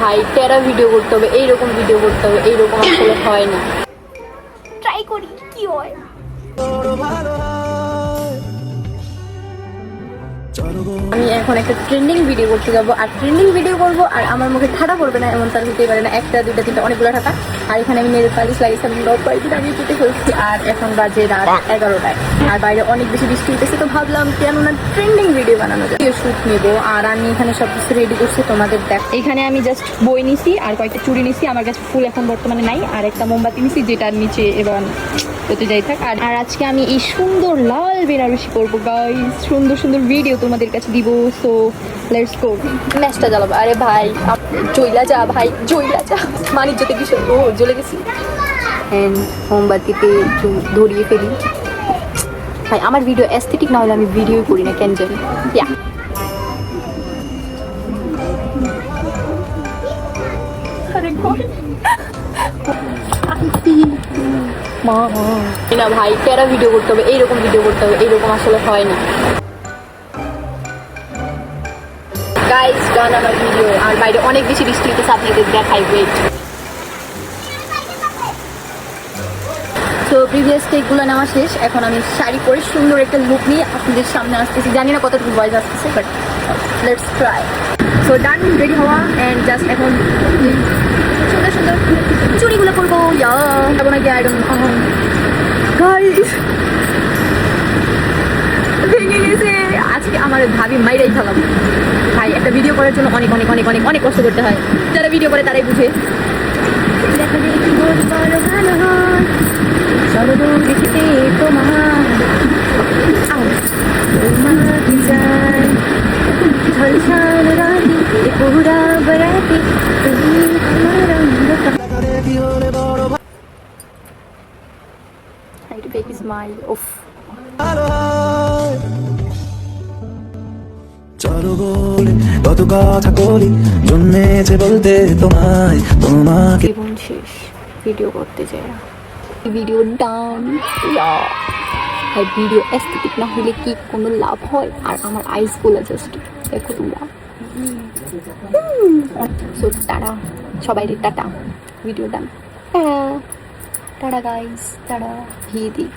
ভাই টেরা ভিডিও করতে হবে, এইরকম ভিডিও করতে হবে, এইরকম আসলে হয় না। ট্রাই করি কি হয়। আমি এখন একটা ট্রেন্ডিং ভিডিও করতে যাবো, আর ট্রেন্ডিং ভিডিও করবো, আর আমার মুখে ঠাটা পড়বে না এমন তার হতেই পারে না। একটা দুইটা তিনটা অনেকগুলো ঠাটা। আর এখানে আমি নেল পালিশ লাগিয়েছি, আমি কয়েকদিন আগে কেটে ফেলছি। আর এখন বাজে রাত 11টায়, আর বাইরে অনেক বেশি বৃষ্টি হইতেছে। তো ভাবলাম কেন না ট্রেন্ডিং ভিডিও বানানো যায়, শুট নেবো। আর আমি এখানে সব কিছু রেডি করছি তোমাদের দেখ। এখানে আমি জাস্ট বই নিছি আর কয়েকটা চুড়ি নিছি। আমার কাছে ফুল এখন বর্তমানে নাই। আর একটা মোমবাতি নিছি যেটার নিচে এবং হতে যাই থাক। আর আজকে আমি এই সুন্দর লাল বেনারসি করবো গাইস, সুন্দর সুন্দর ভিডিও তোমাদের কাছে দিব। So let's go. ম্যাচটা জ্বালাবো। আরে ভাই জইলা যা, ভাই জইলা যা, মানিজ্যতে বিষয়। ও জ্বলে গেছি। মোমবাতিতে একটু ধরিয়ে ফেলি। ভাই আমার ভিডিও অ্যাস্থেটিক না হলে আমি ভিডিওই করি না, কেন জানি। ইয়া না ভাই টেরা ভিডিও করতে হবে, এইরকম ভিডিও করতে হবে, এইরকম আসলে হয় না। গাইস ডান আমার ভিডিও। আর বাইরে অনেক বেশি বৃষ্টি হইতেছে, আপনাদের দেখাই। ওয়েট। তো প্রিভিয়াস টেকগুলো নেওয়া শেষ। এখন আমি শাড়ি পরে সুন্দর একটা লুক নিয়ে আপনাদের সামনে আসতেছি। জানি না কতটুকু ভয়েস আসতেছে, but let's try. So done, ready হওয়া অ্যান্ড জাস্ট এখন সুন্দর সুন্দর চুড়িগুলো করবো। যাবো নাকি আই ডোন্ট নো গাইস। ভেঙে গেছে। আজকে আমার ভাবি মাইরাই খেলাম। ভাই একটা ভিডিও করার জন্য অনেক অনেক অনেক অনেক অনেক কষ্ট করতে হয়। যারা ভিডিও করে তারাই বুঝে। দেখা যায় কি ভালো হয় সর্বদম দেখিতে তোমার যায় ঝলসাল রাতি পুরা বরাতি তুমি আমার I to make a smile. Oof. চলো বলে কত কথা বলি জন্মেছে বলতে তোমায় তোমাকে। জীবন শেষ, ভিডিও করতে চাই না। ভিডিও ডান। আর ভিডিও অ্যাস্থেটিক না হলে কি কোনো লাভ হয়? আর আমার আইসগুলো জাস্ট দেখো তোমরা। সো টাটা সবাই, tata. Video done. Tata guys, tata. Video